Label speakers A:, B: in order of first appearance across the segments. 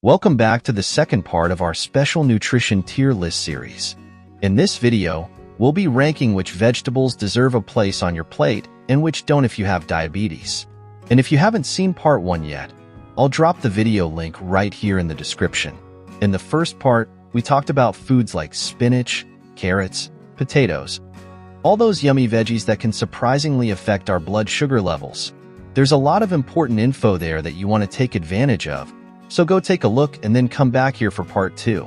A: Welcome back to the second part of our special nutrition tier list series. In this video, we'll be ranking which vegetables deserve a place on your plate and which don't if you have diabetes. And if you haven't seen part 1 yet, I'll drop the video link right here in the description. In the first part, we talked about foods like spinach, carrots, potatoes, all those yummy veggies that can surprisingly affect our blood sugar levels. There's a lot of important info there that you want to take advantage of, so go take a look and then come back here for part 2.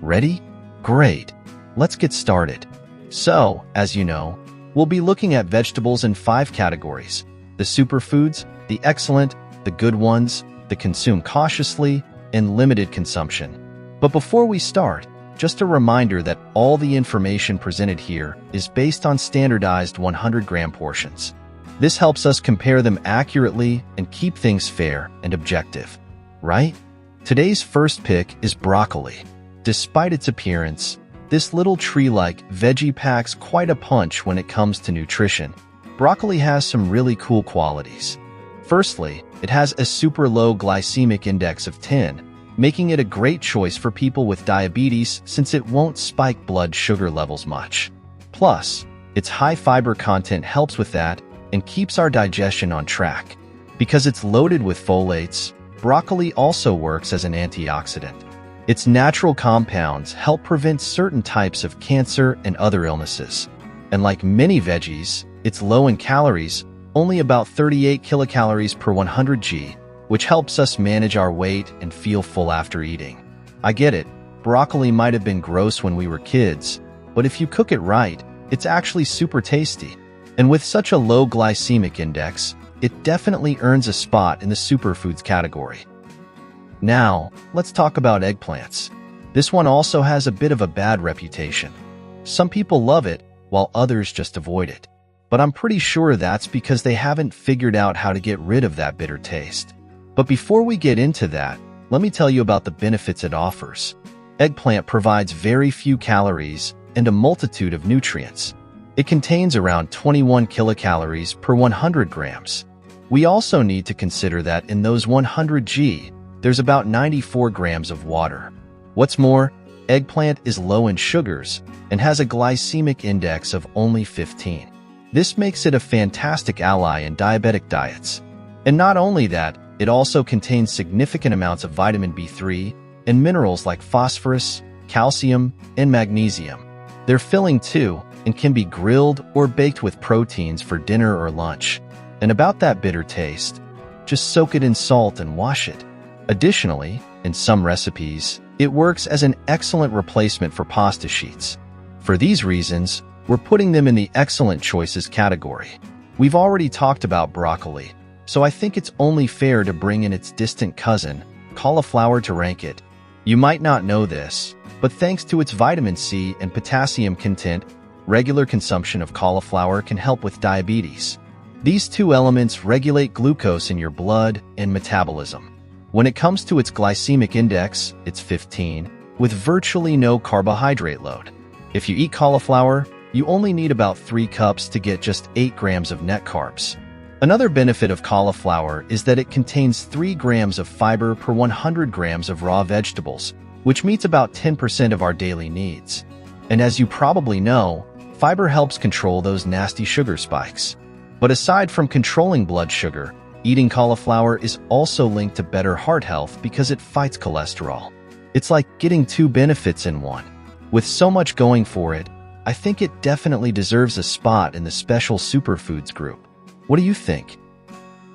A: Ready? Great. Let's get started. So, as you know, we'll be looking at vegetables in 5 categories: the superfoods, the excellent, the good ones, the consume cautiously, and limited consumption. But before we start, just a reminder that all the information presented here is based on standardized 100-gram portions. This helps us compare them accurately and keep things fair and objective, right? Today's first pick is broccoli. Despite its appearance, this little tree-like veggie packs quite a punch when it comes to nutrition. Broccoli has some really cool qualities. Firstly, it has a super low glycemic index of 10, making it a great choice for people with diabetes since it won't spike blood sugar levels much. Plus, its high fiber content helps with that and keeps our digestion on track. Because it's loaded with folates, broccoli also works as an antioxidant. Its natural compounds help prevent certain types of cancer and other illnesses. And like many veggies, it's low in calories, only about 38 kilocalories per 100 g, which helps us manage our weight and feel full after eating. I get it, broccoli might have been gross when we were kids, but if you cook it right, it's actually super tasty. And with such a low glycemic index, it definitely earns a spot in the superfoods category. Now, let's talk about eggplants. This one also has a bit of a bad reputation. Some people love it, while others just avoid it. But I'm pretty sure that's because they haven't figured out how to get rid of that bitter taste. But before we get into that, let me tell you about the benefits it offers. Eggplant provides very few calories and a multitude of nutrients. It contains around 21 kilocalories per 100 grams. We also need to consider that in those 100 g, there's about 94 grams of water. What's more, eggplant is low in sugars and has a glycemic index of only 15. This makes it a fantastic ally in diabetic diets. And not only that, it also contains significant amounts of vitamin B3 and minerals like phosphorus, calcium, and magnesium. They're filling too and can be grilled or baked with proteins for dinner or lunch. And about that bitter taste, just soak it in salt and wash it. Additionally, in some recipes, it works as an excellent replacement for pasta sheets. For these reasons, we're putting them in the excellent choices category. We've already talked about broccoli, so I think it's only fair to bring in its distant cousin, cauliflower, to rank it. You might not know this, but thanks to its vitamin C and potassium content, regular consumption of cauliflower can help with diabetes. These two elements regulate glucose in your blood and metabolism. When it comes to its glycemic index, it's 15, with virtually no carbohydrate load. If you eat cauliflower, you only need about 3 cups to get just 8 grams of net carbs. Another benefit of cauliflower is that it contains 3 grams of fiber per 100 grams of raw vegetables, which meets about 10% of our daily needs. And as you probably know, fiber helps control those nasty sugar spikes. But aside from controlling blood sugar, eating cauliflower is also linked to better heart health because it fights cholesterol. It's like getting 2 benefits in one. With so much going for it, I think it definitely deserves a spot in the special superfoods group. What do you think?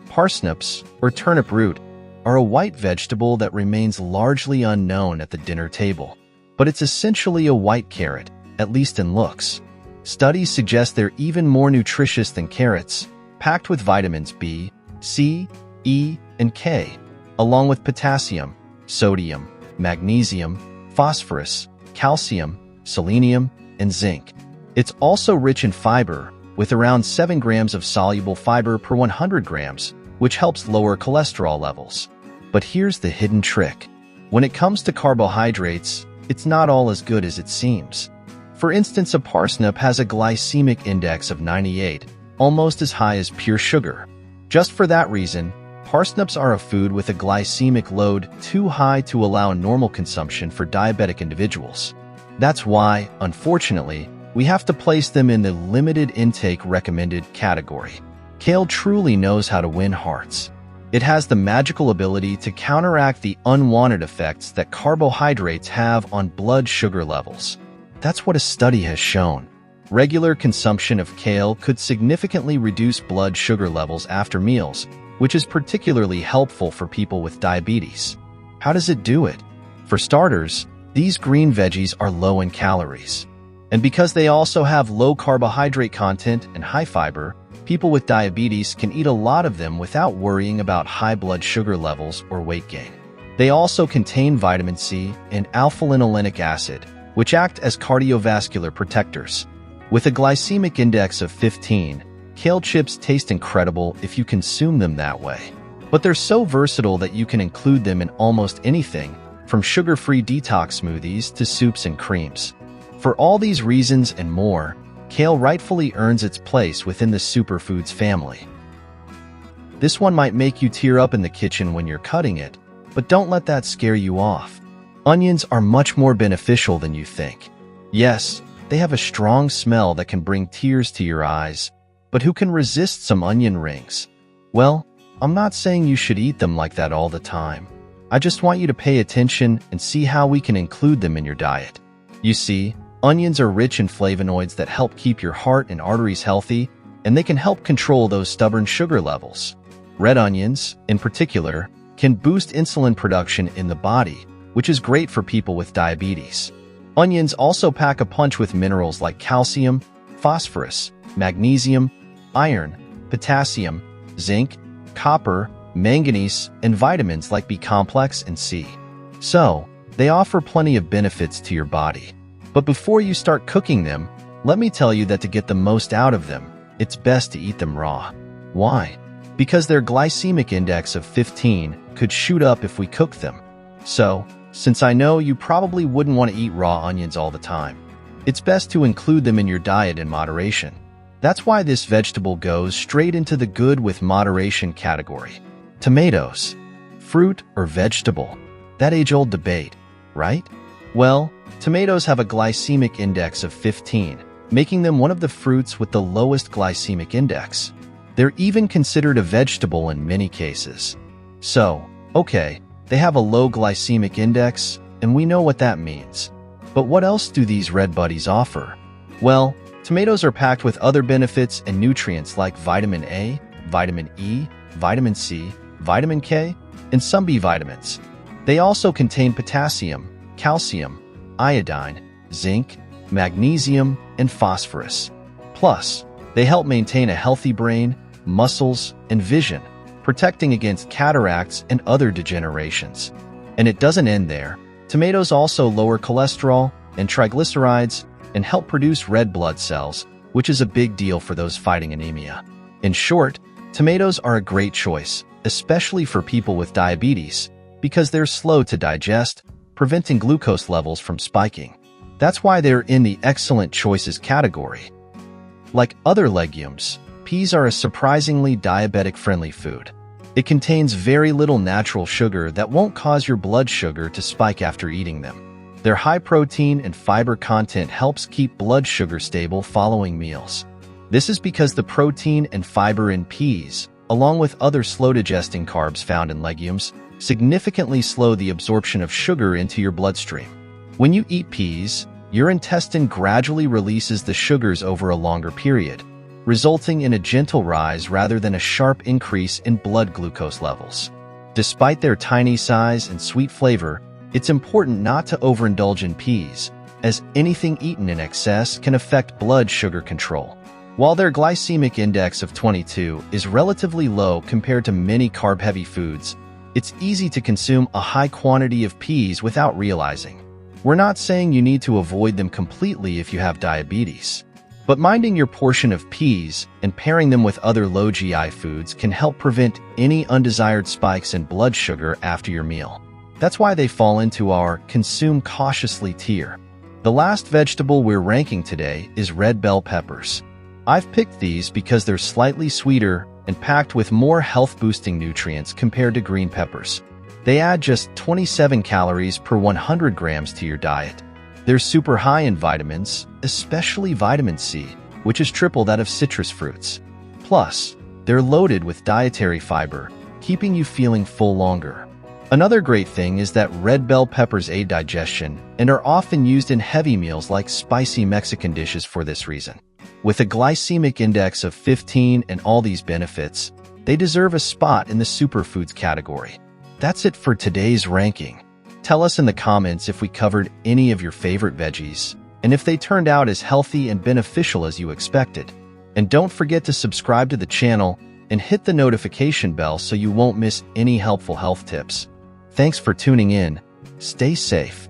A: Parsnips, or turnip root, are a white vegetable that remains largely unknown at the dinner table. But it's essentially a white carrot, at least in looks. Studies suggest they're even more nutritious than carrots, packed with vitamins B, C, E, and K, along with potassium, sodium, magnesium, phosphorus, calcium, selenium, and zinc. It's also rich in fiber, with around 7 grams of soluble fiber per 100 grams, which helps lower cholesterol levels. But here's the hidden trick. When it comes to carbohydrates, it's not all as good as it seems. For instance, a parsnip has a glycemic index of 98, almost as high as pure sugar. Just for that reason, Parsnips are a food with a glycemic load too high to allow normal consumption for diabetic individuals. That's why, unfortunately, we have to place them in the limited intake recommended category. Kale truly knows how to win hearts. It has the magical ability to counteract the unwanted effects that carbohydrates have on blood sugar levels. That's what a study has shown. Regular consumption of kale could significantly reduce blood sugar levels after meals, which is particularly helpful for people with diabetes. How does it do it? For starters, these green veggies are low in calories. And because they also have low carbohydrate content and high fiber, people with diabetes can eat a lot of them without worrying about high blood sugar levels or weight gain. They also contain vitamin C and alpha-linolenic acid, which act as cardiovascular protectors. With a glycemic index of 15, kale chips taste incredible if you consume them that way. But they're so versatile that you can include them in almost anything, from sugar-free detox smoothies to soups and creams. For all these reasons and more, kale rightfully earns its place within the superfoods family. This one might make you tear up in the kitchen when you're cutting it, but don't let that scare you off. Onions are much more beneficial than you think. Yes, they have a strong smell that can bring tears to your eyes, but who can resist some onion rings? Well, I'm not saying you should eat them like that all the time. I just want you to pay attention and see how we can include them in your diet. You see, onions are rich in flavonoids that help keep your heart and arteries healthy, and they can help control those stubborn sugar levels. Red onions, in particular, can boost insulin production in the body, which is great for people with diabetes. Onions also pack a punch with minerals like calcium, phosphorus, magnesium, iron, potassium, zinc, copper, manganese, and vitamins like B-complex and C. So, they offer plenty of benefits to your body. But before you start cooking them, let me tell you that to get the most out of them, it's best to eat them raw. Why? Because their glycemic index of 15 could shoot up if we cook them. So, since I know you probably wouldn't want to eat raw onions all the time, it's best to include them in your diet in moderation. That's why this vegetable goes straight into the good with moderation category. Tomatoes. Fruit or vegetable? That age-old debate, right? Well, tomatoes have a glycemic index of 15, making them one of the fruits with the lowest glycemic index. They're even considered a vegetable in many cases. So, okay, they have a low glycemic index, and we know what that means. But what else do these red buddies offer? Well, tomatoes are packed with other benefits and nutrients like vitamin A, vitamin E, vitamin C, vitamin K, and some B vitamins. They also contain potassium, calcium, iodine, zinc, magnesium, and phosphorus. Plus, they help maintain a healthy brain, muscles, and vision, protecting against cataracts and other degenerations. And it doesn't end there. Tomatoes also lower cholesterol and triglycerides and help produce red blood cells, which is a big deal for those fighting anemia. In short, tomatoes are a great choice, especially for people with diabetes, because they're slow to digest, preventing glucose levels from spiking. That's why they're in the excellent choices category. Like other legumes, peas are a surprisingly diabetic-friendly food. It contains very little natural sugar that won't cause your blood sugar to spike after eating them. Their high protein and fiber content helps keep blood sugar stable following meals. This is because the protein and fiber in peas, along with other slow-digesting carbs found in legumes, significantly slow the absorption of sugar into your bloodstream. When you eat peas, your intestine gradually releases the sugars over a longer period, resulting in a gentle rise rather than a sharp increase in blood glucose levels. Despite their tiny size and sweet flavor, it's important not to overindulge in peas, as anything eaten in excess can affect blood sugar control. While their glycemic index of 22 is relatively low compared to many carb-heavy foods, it's easy to consume a high quantity of peas without realizing. We're not saying you need to avoid them completely if you have diabetes, but minding your portion of peas and pairing them with other low GI foods can help prevent any undesired spikes in blood sugar after your meal. That's why they fall into our consume cautiously tier. The last vegetable we're ranking today is red bell peppers. I've picked these because they're slightly sweeter and packed with more health-boosting nutrients compared to green peppers. They add just 27 calories per 100 grams to your diet. They're super high in vitamins, especially vitamin C, which is triple that of citrus fruits. Plus, they're loaded with dietary fiber, keeping you feeling full longer. Another great thing is that red bell peppers aid digestion and are often used in heavy meals like spicy Mexican dishes for this reason. With a glycemic index of 15 and all these benefits, they deserve a spot in the superfoods category. That's it for today's ranking. Tell us in the comments if we covered any of your favorite veggies, and if they turned out as healthy and beneficial as you expected. And don't forget to subscribe to the channel and hit the notification bell so you won't miss any helpful health tips. Thanks for tuning in. Stay safe.